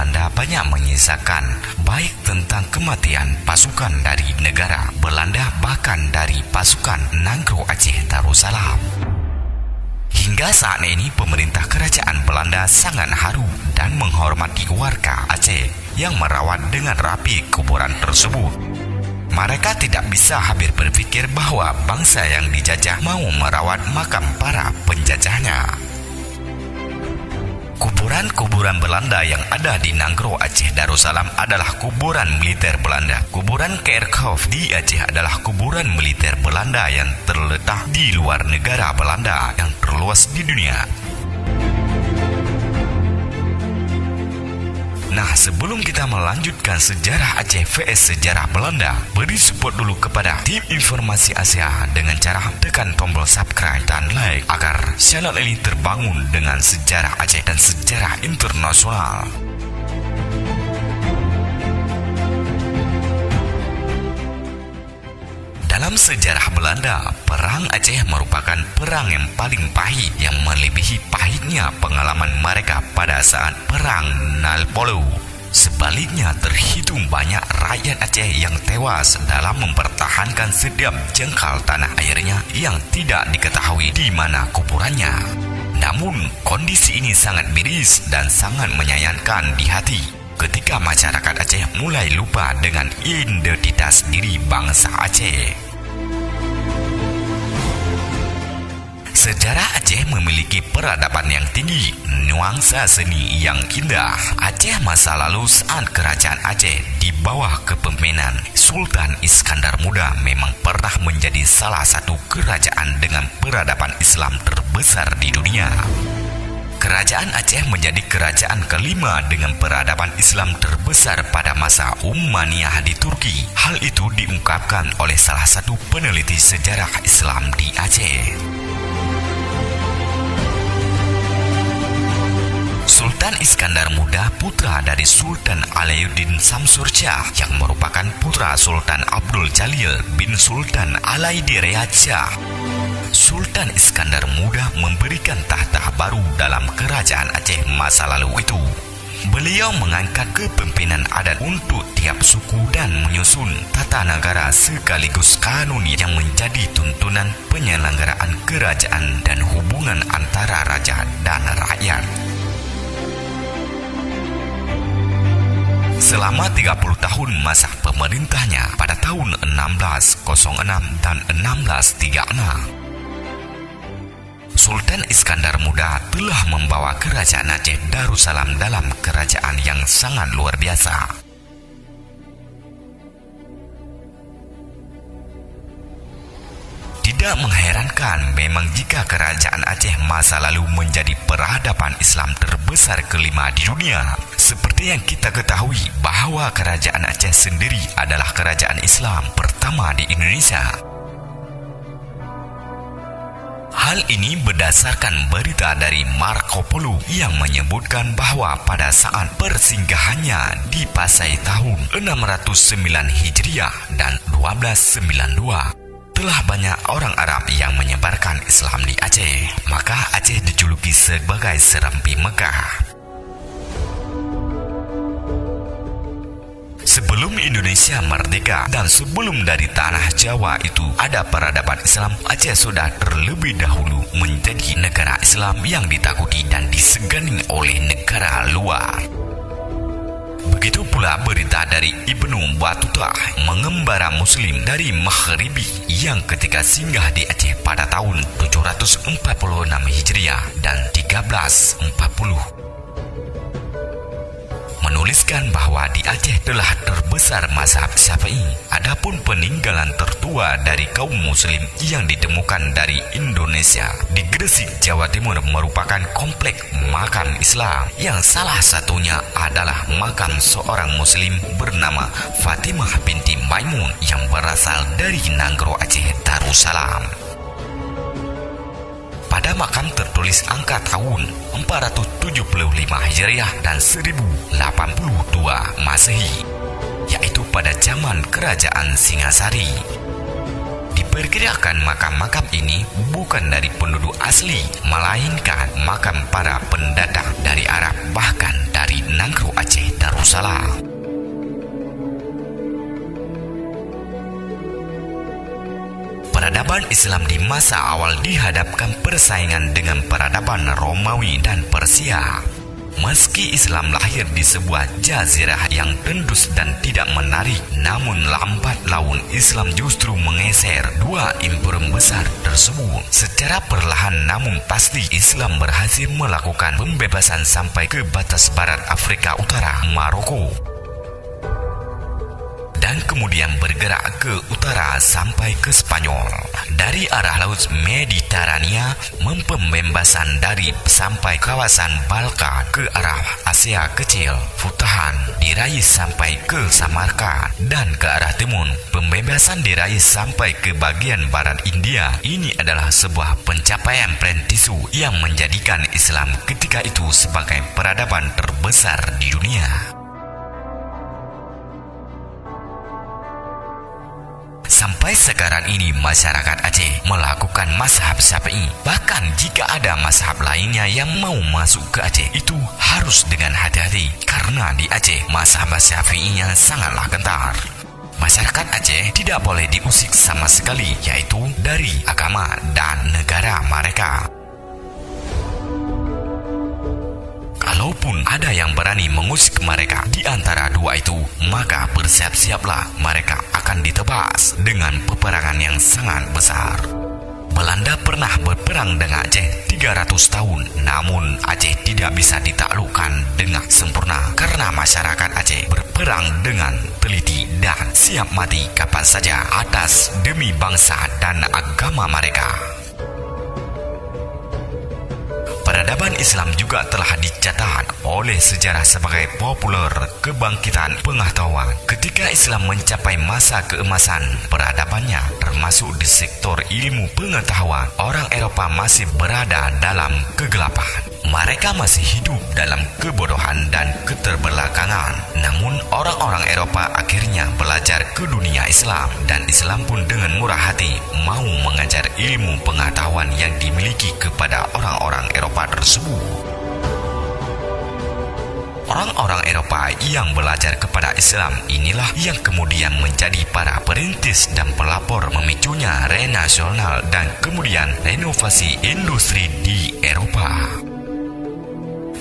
Belanda banyak menyisakan, baik tentang kematian pasukan dari negara Belanda bahkan dari pasukan Nanggro Aceh Darussalam. Hingga saat ini pemerintah kerajaan Belanda sangat haru dan menghormati warga Aceh yang merawat dengan rapi kuburan tersebut. Mereka tidak bisa habis berpikir bahwa bangsa yang dijajah mau merawat makam para penjajahnya. Kuburan-kuburan Belanda yang ada di Nanggro Aceh Darussalam adalah kuburan militer Belanda. Kuburan Kerkhoff di Aceh adalah kuburan militer Belanda yang terletak di luar negara Belanda yang terluas di dunia. Nah, sebelum kita melanjutkan sejarah Aceh vs sejarah Belanda, beri support dulu kepada tim informasi Asia dengan cara tekan tombol subscribe dan like agar channel ini terbangun dengan sejarah Aceh dan sejarah internasional. Dalam sejarah Belanda, Perang Aceh merupakan perang yang paling pahit yang melebihi pahitnya pengalaman mereka pada saat Perang Nalpolu. Sebaliknya, terhitung banyak rakyat Aceh yang tewas dalam mempertahankan setiap jengkal tanah airnya yang tidak diketahui di mana kuburannya. Namun, kondisi ini sangat miris dan sangat menyayangkan di hati ketika masyarakat Aceh mulai lupa dengan identitas diri bangsa Aceh. Sejarah Aceh memiliki peradaban yang tinggi, nuansa seni yang indah. Aceh masa lalu saat kerajaan Aceh di bawah kepemimpinan Sultan Iskandar Muda memang pernah menjadi salah satu kerajaan dengan peradaban Islam terbesar di dunia. Kerajaan Aceh menjadi kerajaan kelima dengan peradaban Islam terbesar pada masa Umayyah di Turki. Hal itu diungkapkan oleh salah satu peneliti sejarah Islam di Aceh. Sultan Iskandar Muda putra dari Sultan Alauddin Samsur Shah yang merupakan putra Sultan Abdul Jalil bin Sultan Alaidiread Shah. Sultan Iskandar Muda memberikan tahta baru dalam kerajaan Aceh masa lalu itu. Beliau mengangkat kepemimpinan adat untuk tiap suku dan menyusun tata negara sekaligus kanun yang menjadi tuntunan penyelenggaraan kerajaan dan hubungan antara raja dan rakyat. Selama 30 tahun masa pemerintahnya pada tahun 1606 dan 1636, Sultan Iskandar Muda telah membawa kerajaan Aceh Darussalam dalam kerajaan yang sangat luar biasa. Tidak mengherankan memang jika kerajaan Aceh masa lalu menjadi peradaban Islam terbesar kelima di dunia. Seperti yang kita ketahui bahwa kerajaan Aceh sendiri adalah kerajaan Islam pertama di Indonesia. Hal ini berdasarkan berita dari Marco Polo yang menyebutkan bahwa pada saat persinggahannya di Pasai tahun 609 Hijriah dan 1292, telah banyak orang Arab yang menyebarkan Islam di Aceh. Maka Aceh dijuluki sebagai Serambi Mekah. Sebelum Indonesia merdeka dan sebelum dari tanah Jawa itu ada peradaban Islam, Aceh sudah terlebih dahulu menjadi negara Islam yang ditakuti dan disegani oleh negara luar. Begitu pula berita dari Ibnu Battuta, mengembara Muslim dari Maghribi yang ketika singgah di Aceh pada tahun 746 Hijriah dan 1340, menuliskan bahwa di Aceh telah terbesar mazhab Syafi'i. Adapun peninggalan tertua dari kaum muslim yang ditemukan dari Indonesia di Gresik, Jawa Timur merupakan komplek makam Islam yang salah satunya adalah makam seorang muslim bernama Fatimah binti Maimun yang berasal dari Nanggro Aceh Darussalam. Pada makam tertulis angka tahun 475 Hijriah dan 1082 Masehi, yaitu pada zaman kerajaan Singasari. Diperkirakan makam-makam ini bukan dari penduduk asli, melainkan makam para pendatang dari Arab bahkan dari Nanggro Aceh Darussalam. Peradaban Islam di masa awal dihadapkan persaingan dengan peradaban Romawi dan Persia. Meski Islam lahir di sebuah jazirah yang tandus dan tidak menarik, namun lambat laun Islam justru menggeser dua imperium besar tersebut. Secara perlahan namun pasti Islam berhasil melakukan pembebasan sampai ke batas barat Afrika Utara, Maroko, dan kemudian bergerak ke utara sampai ke Spanyol. Dari arah laut Mediterania, pembebasan dari sampai kawasan Balkan ke arah Asia Kecil, Futuhan diraih sampai ke Samarkand, dan ke arah timur, pembebasan diraih sampai ke bagian barat India. Ini adalah sebuah pencapaian prentisu yang menjadikan Islam ketika itu sebagai peradaban terbesar di dunia. Sampai sekarang ini masyarakat Aceh melakukan mazhab Syafi'i. Bahkan jika ada mazhab lainnya yang mau masuk ke Aceh, itu harus dengan hati-hati karena di Aceh mazhab Syafi'inya sangatlah kental. Masyarakat Aceh tidak boleh diusik sama sekali, yaitu dari agama dan negara mereka. Kalaupun ada yang berani mengusik mereka di antara dua itu, maka bersiap-siaplah mereka akan ditebas dengan peperangan yang sangat besar. Belanda pernah berperang dengan Aceh 300 tahun, namun Aceh tidak bisa ditaklukkan dengan sempurna karena masyarakat Aceh berperang dengan teliti dan siap mati kapan saja atas demi bangsa dan agama mereka. Peradaban Islam juga telah dicatat oleh sejarah sebagai populer kebangkitan pengetahuan. Ketika Islam mencapai masa keemasan peradabannya, termasuk di sektor ilmu pengetahuan, orang Eropa masih berada dalam kegelapan. Mereka masih hidup dalam kebodohan dan keterbelakangan. Namun orang-orang Eropa akhirnya belajar ke dunia Islam, dan Islam pun dengan murah hati mau mengajar ilmu pengetahuan yang dimiliki kepada orang-orang Eropa tersebut. Orang-orang Eropa yang belajar kepada Islam inilah yang kemudian menjadi para perintis dan pelapor memicunya renasional dan kemudian renovasi industri di Eropa.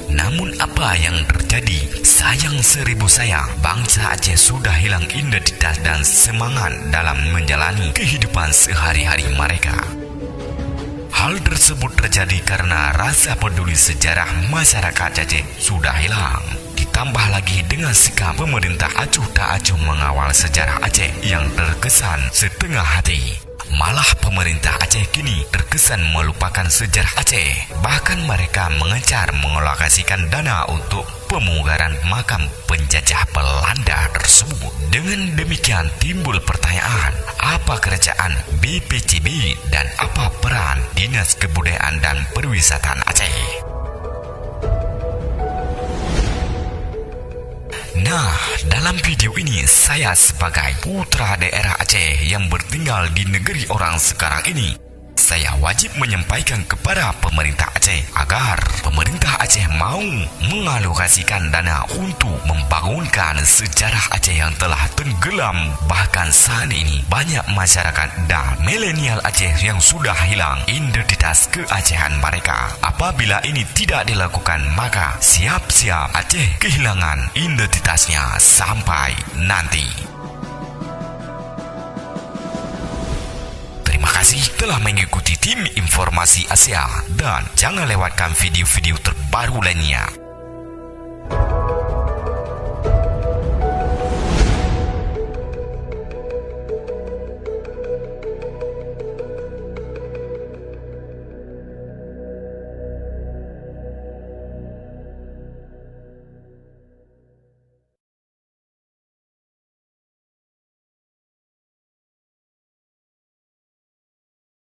Namun apa yang terjadi? Sayang seribu sayang, bangsa Aceh sudah hilang identitas dan semangat dalam menjalani kehidupan sehari-hari mereka. Hal tersebut terjadi karena rasa peduli sejarah masyarakat Aceh sudah hilang. Ditambah lagi dengan sikap pemerintah acuh tak acuh mengawal sejarah Aceh yang terkesan setengah hati. Malah pemerintah Aceh kini terkesan melupakan sejarah Aceh. Bahkan mereka mengejar mengalokasikan dana untuk pemugaran makam penjajah Belanda tersebut. Dengan demikian timbul pertanyaan, apa kerajaan BPCB dan apa peran Dinas Kebudayaan dan Perwisataan Aceh? Nah, dalam video ini saya sebagai putra daerah Aceh yang bertinggal di negeri orang sekarang ini, saya wajib menyampaikan kepada pemerintah Aceh agar pemerintah Aceh mau mengalokasikan dana untuk membangunkan sejarah Aceh yang telah tenggelam. Bahkan saat ini banyak masyarakat dan milenial Aceh yang sudah hilang identitas keacehan mereka. Apabila ini tidak dilakukan, maka siap-siap Aceh kehilangan identitasnya sampai nanti. Terima kasih telah mengikuti tim informasi Asia, dan jangan lewatkan video-video terbaru lainnya.